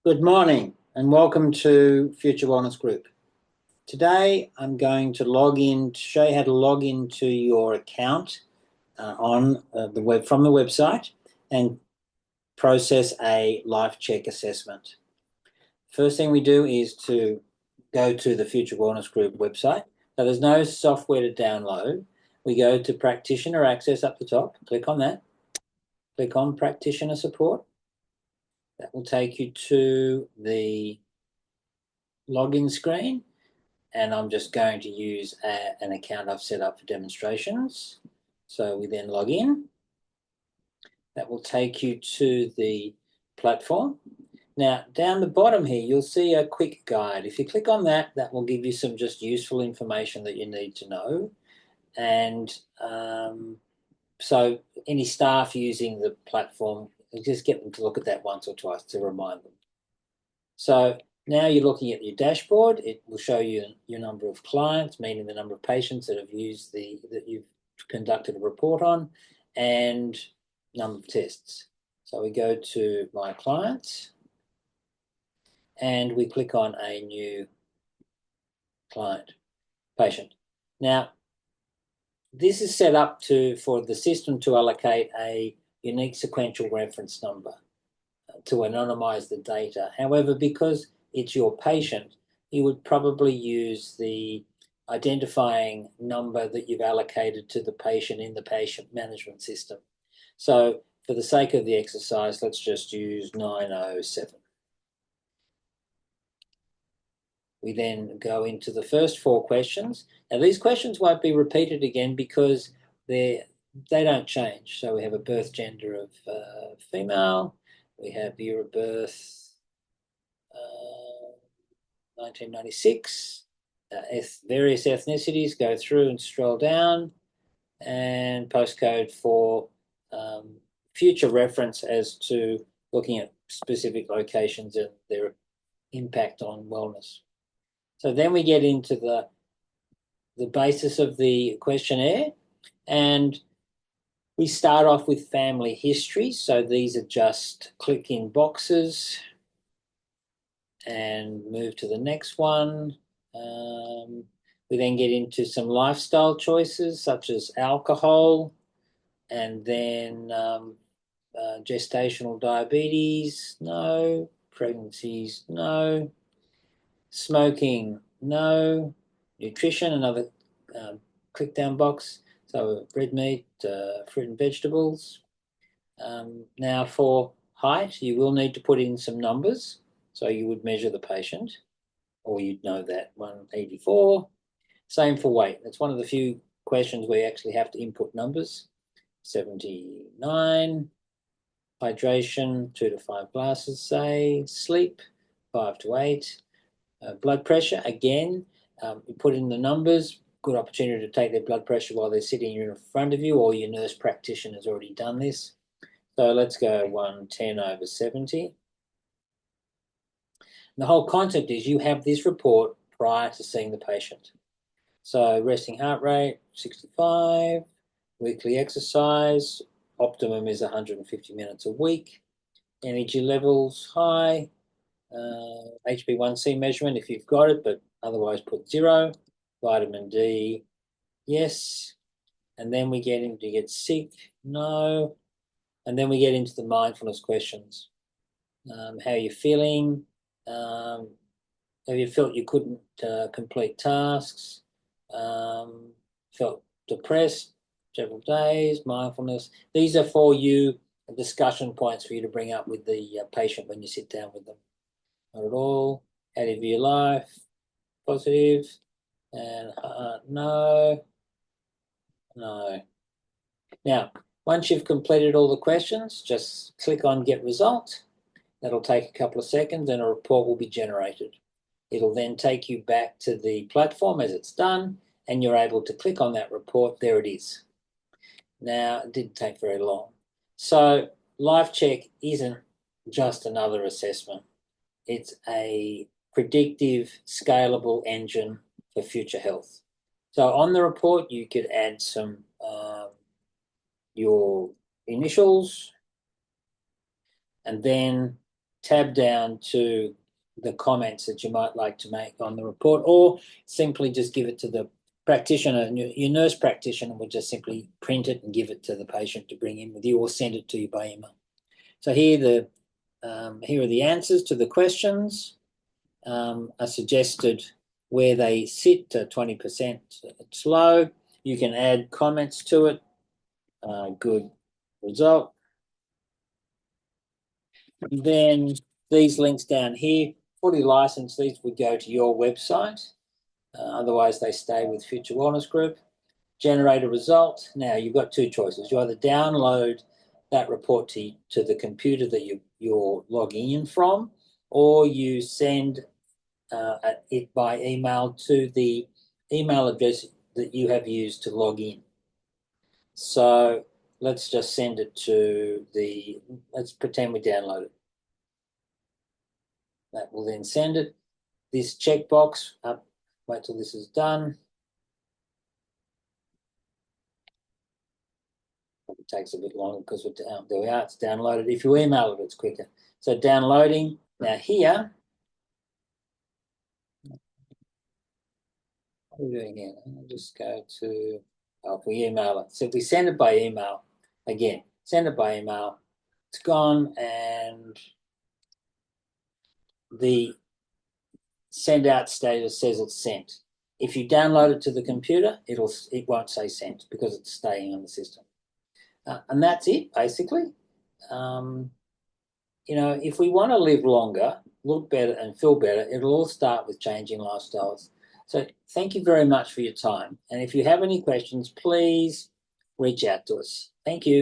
Good morning and welcome to Future Wellness Group. Today I'm going to show you how to log into your account on the web from the website and process a LifeCheck assessment. First thing we do is to go to the Future Wellness Group website. So there's no software to download. We go to Practitioner Access up the top, click on that, click on Practitioner Support. That will take you to the login screen, and I'm just going to use an account I've set up for demonstrations. So we then log in. That will take you to the platform. Now, down the bottom here, you'll see a quick guide. If you click on that, that will give you some just useful information that you need to know. And so any staff using the platform, just get them to look at that once or twice to remind them. So now you're looking at your dashboard. It will show you your number of clients, meaning the number of patients that have used that you've conducted a report on, and number of tests. So we go to My Clients, and we click on a new patient. Now, this is set up for the system to allocate a unique sequential reference number to anonymize the data. However, because it's your patient, you would probably use the identifying number that you've allocated to the patient in the patient management system. So for the sake of the exercise, let's just use 907. We then go into the first 4 questions. Now these questions won't be repeated again because they don't change. So we have a birth gender of female, we have year of birth 1996, various ethnicities, go through and scroll down, and postcode for future reference as to looking at specific locations and their impact on wellness. So then we get into the basis of the questionnaire, and we start off with family history. So these are just click in boxes and move to the next one. We then get into some lifestyle choices such as alcohol, and then gestational diabetes, no. Pregnancies, no. Smoking, no. Nutrition, another click down box. So red meat, fruit and vegetables. Now for height, you will need to put in some numbers. So you would measure the patient, or you'd know that 184. Same for weight. That's one of the few questions where you actually have to input numbers. 79. Hydration, 2 to 5 glasses, say. Sleep, 5 to 8. Blood pressure, again, you put in the numbers. Good opportunity to take their blood pressure while they're sitting in front of you, or your nurse practitioner has already done this. So let's go 110/70. The whole concept is you have this report prior to seeing the patient. So resting heart rate, 65, weekly exercise, optimum is 150 minutes a week, energy levels high, HbA1c measurement if you've got it, but otherwise put 0, vitamin D, yes, and then we get into get sick, no, and then we get into the mindfulness questions. How are you feeling? Have you felt you couldn't complete tasks? Felt depressed several days? Mindfulness. These are for you discussion points for you to bring up with the patient when you sit down with them. Not at all. How do you view life? Positive. And no. No. Now, once you've completed all the questions, just click on Get Result. That'll take a couple of seconds and a report will be generated. It'll then take you back to the platform as it's done, and you're able to click on that report. There it is. Now, it didn't take very long. So LifeCheck isn't just another assessment. It's a predictive, scalable engine for future health. So on the report, you could add some your initials, and then tab down to the comments that you might like to make on the report, or simply just give it to the practitioner. Your nurse practitioner will just simply print it and give it to the patient to bring in with you, or send it to you by email. So here are the answers to the questions. Are suggested where they sit, 20% it's low. You can add comments to it. Good result. Then these links down here, fully licensed, these would go to your website. Otherwise, they stay with Future Wellness Group. Generate a result. Now, you've got two choices. You either download that report to the computer that you're logging in from, or you send it by email to the email address that you have used to log in. So let's just send it to let's pretend we download it. That will then send it. This checkbox, wait till this is done. It takes a bit longer because there we are, it's downloaded. If you email it, it's quicker. So downloading. Now here, what are we doing here? I'll just go to, if we email it. So if we send it by email, again, send it by email, it's gone, and the send out status says it's sent. If you download it to the computer, it won't say sent because it's staying on the system. And that's it, basically. If we want to live longer, look better, and feel better, it'll all start with changing lifestyles. So thank you very much for your time. And if you have any questions, please reach out to us. Thank you.